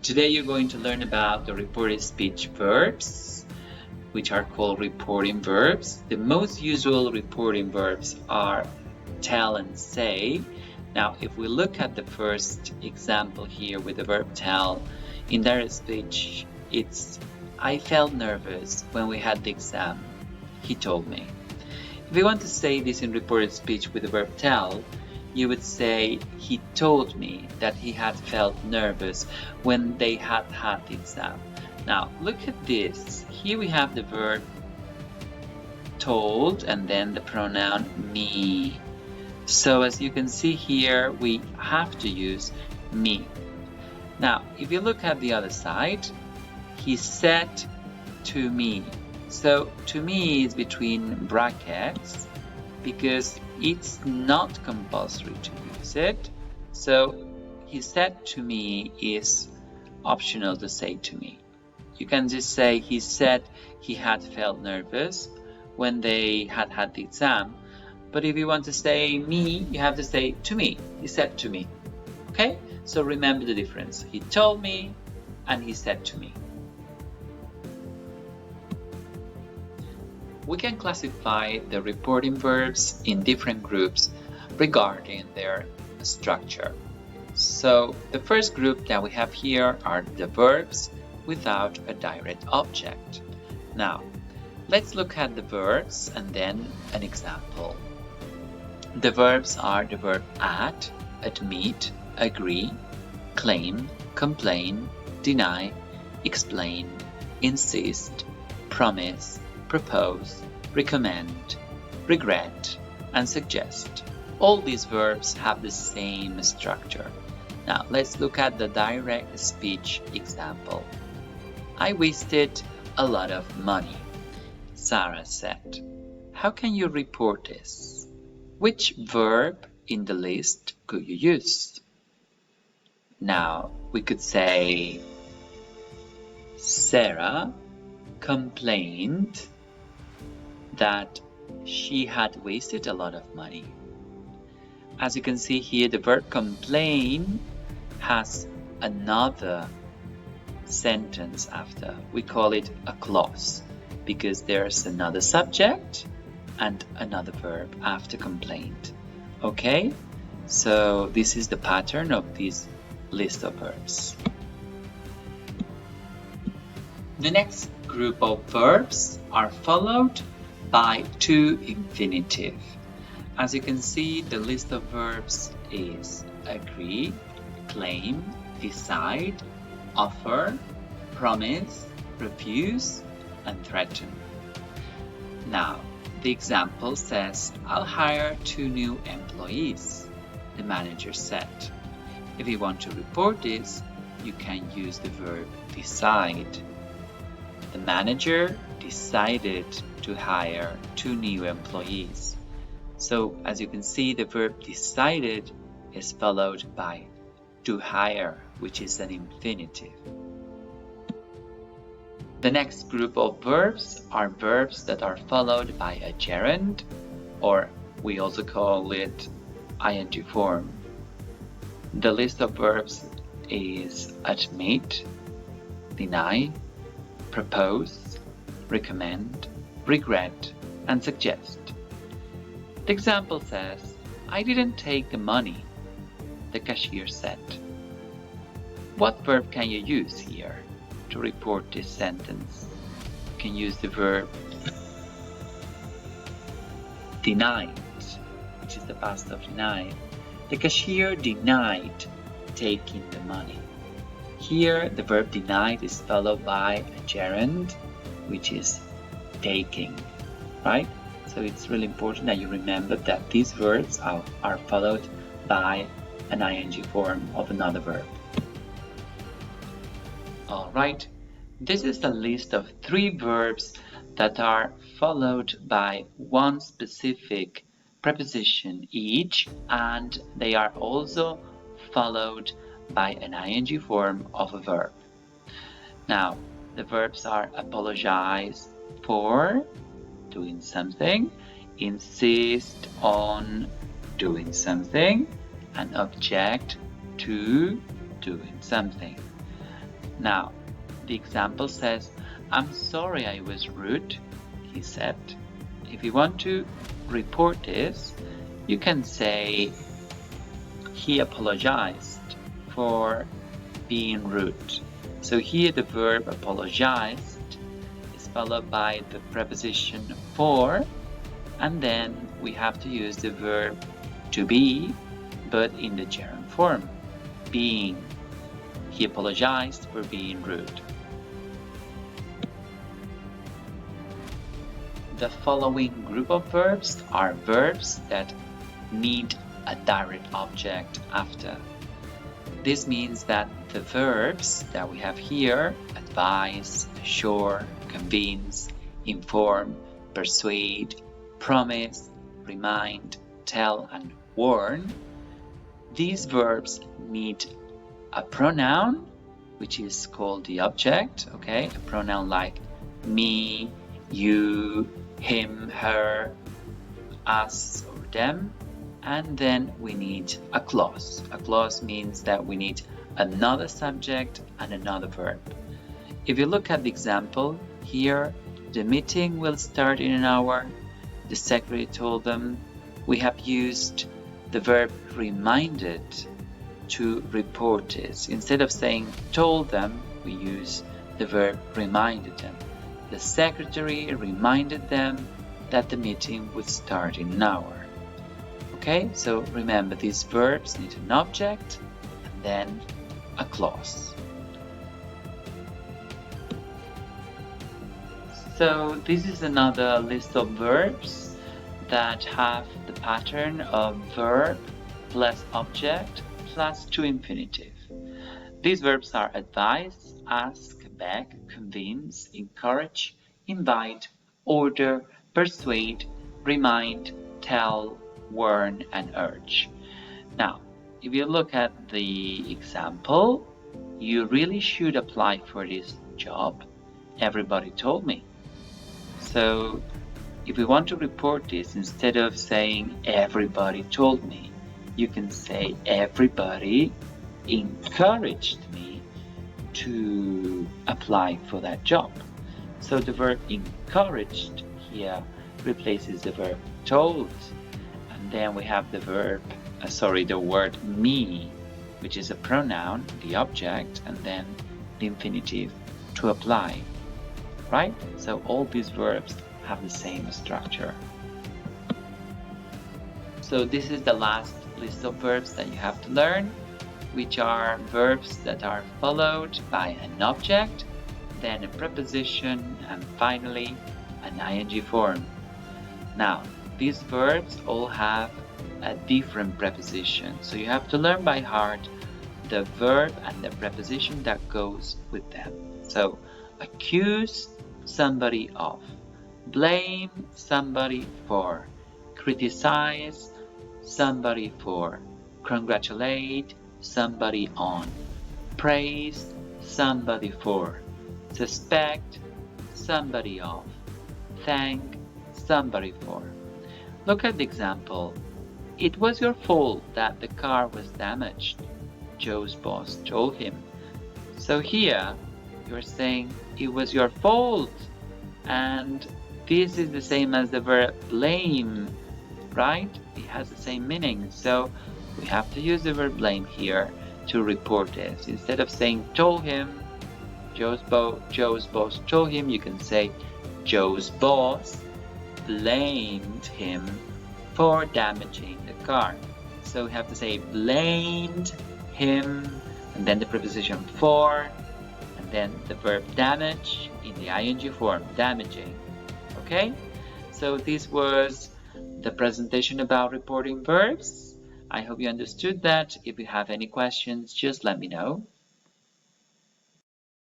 Today you're going to learn about the reported speech verbs, which are called reporting verbs. The most usual reporting verbs are tell and say. Now, if we look at the first example here with the verb tell, in direct speech, it's I felt nervous when we had the exam, he told me. If you want to say this in reported speech with the verb tell, you would say, he told me that he had felt nervous when they had the exam. Now, look at this. Here we have the verb told and then the pronoun me. So as you can see here, we have to use me. Now, if you look at the other side, he said to me. So to me is between brackets because it's not compulsory to use it. So he said to me is optional to say to me. You can just say he said he had felt nervous when they had the exam. But if you want to say me, you have to say to me. He said to me. Okay? So remember the difference. He told me and he said to me. We can classify the reporting verbs in different groups regarding their structure. So the first group that we have here are the verbs without a direct object. Now, let's look at the verbs and then an example. The verbs are the verb add, admit, agree, claim, complain, deny, explain, insist, promise, propose, recommend, regret, and suggest. All these verbs have the same structure. Now let's look at the direct speech example. I wasted a lot of money, Sarah said. How can you report this? Which verb in the list could you use? Now we could say Sarah complained that she had wasted a lot of money. As you can see here, the verb complain has another sentence after. We call it a clause because there's another subject and another verb after complaint. Okay? So this is the pattern of this list of verbs. The next group of verbs are followed by to infinitive. As you can see, the list of verbs is agree, claim, decide, offer, promise, refuse, and threaten. Now, the example says, I'll hire 2 new employees, the manager said. If you want to report this, you can use the verb decide. The manager decided to hire 2 new employees. So as you can see, the verb decided is followed by to hire, which is an infinitive. The next group of verbs are verbs that are followed by a gerund, or we also call it ing form. The list of verbs is admit, deny, propose, recommend, regret, and suggest. The example says, I didn't take the money, the cashier said. What verb can you use here to report this sentence? You can use the verb denied, which is the past of denied. The cashier denied taking the money. Here, the verb denied is followed by a gerund, which is taking, right? So it's really important that you remember that these verbs are followed by an ing form of another verb. Alright, this is a list of 3 verbs that are followed by one specific preposition each, and they are also followed by an ing form of a verb. Now, the verbs are apologize for doing something, insist on doing something, and object to doing something. Now, the example says, "I'm sorry I was rude," he said. If you want to report this, you can say, "He apologized for being rude." So here the verb apologized is followed by the preposition for, and then we have to use the verb to be, but in the gerund form, being. He apologized for being rude. The following group of verbs are verbs that need a direct object after. This means that the verbs that we have here, advise, assure, convince, inform, persuade, promise, remind, tell, and warn, these verbs need a pronoun, which is called the object, okay? A pronoun like me, you, him, her, us, or them. And then we need a clause. A clause means that we need another subject and another verb. If you look at the example here, the meeting will start in an hour. The secretary told them. We have used the verb reminded to report this. Instead of saying told them, we use the verb reminded them. The secretary reminded them that the meeting would start in an hour. Okay, so remember these verbs need an object and then a clause. So this is another list of verbs that have the pattern of verb plus object plus to infinitive. These verbs are advise, ask, beg, convince, encourage, invite, order, persuade, remind, tell, warn, and urge. Now, if you look at the example, you really should apply for this job. Everybody told me. So, if we want to report this, instead of saying everybody told me, you can say everybody encouraged me to apply for that job. So the verb encouraged here replaces the verb told. And then we have the word me, which is a pronoun, the object, and then the infinitive to apply, right? So all these verbs have the same structure. So this is the last list of verbs that you have to learn, which are verbs that are followed by an object, then a preposition, and finally an ing form. Now, these verbs all have a different preposition, so you have to learn by heart the verb and the preposition that goes with them. So, accuse somebody of, blame somebody for, criticize somebody for, congratulate somebody on, praise somebody for, suspect somebody of, thank somebody for. Look at the example. It was your fault that the car was damaged, Joe's boss told him. So here you're saying it was your fault, and this is the same as the verb blame, right? It has the same meaning, so we have to use the verb blame here to report this. Instead of saying told him, Joe's boss told him, you can say Joe's boss blamed him for damaging the car. So we have to say blamed him, and then the preposition for, and then the verb damage in the ing form, damaging. Okay? So this was the presentation about reporting verbs. I hope you understood that. If you have any questions, just let me know.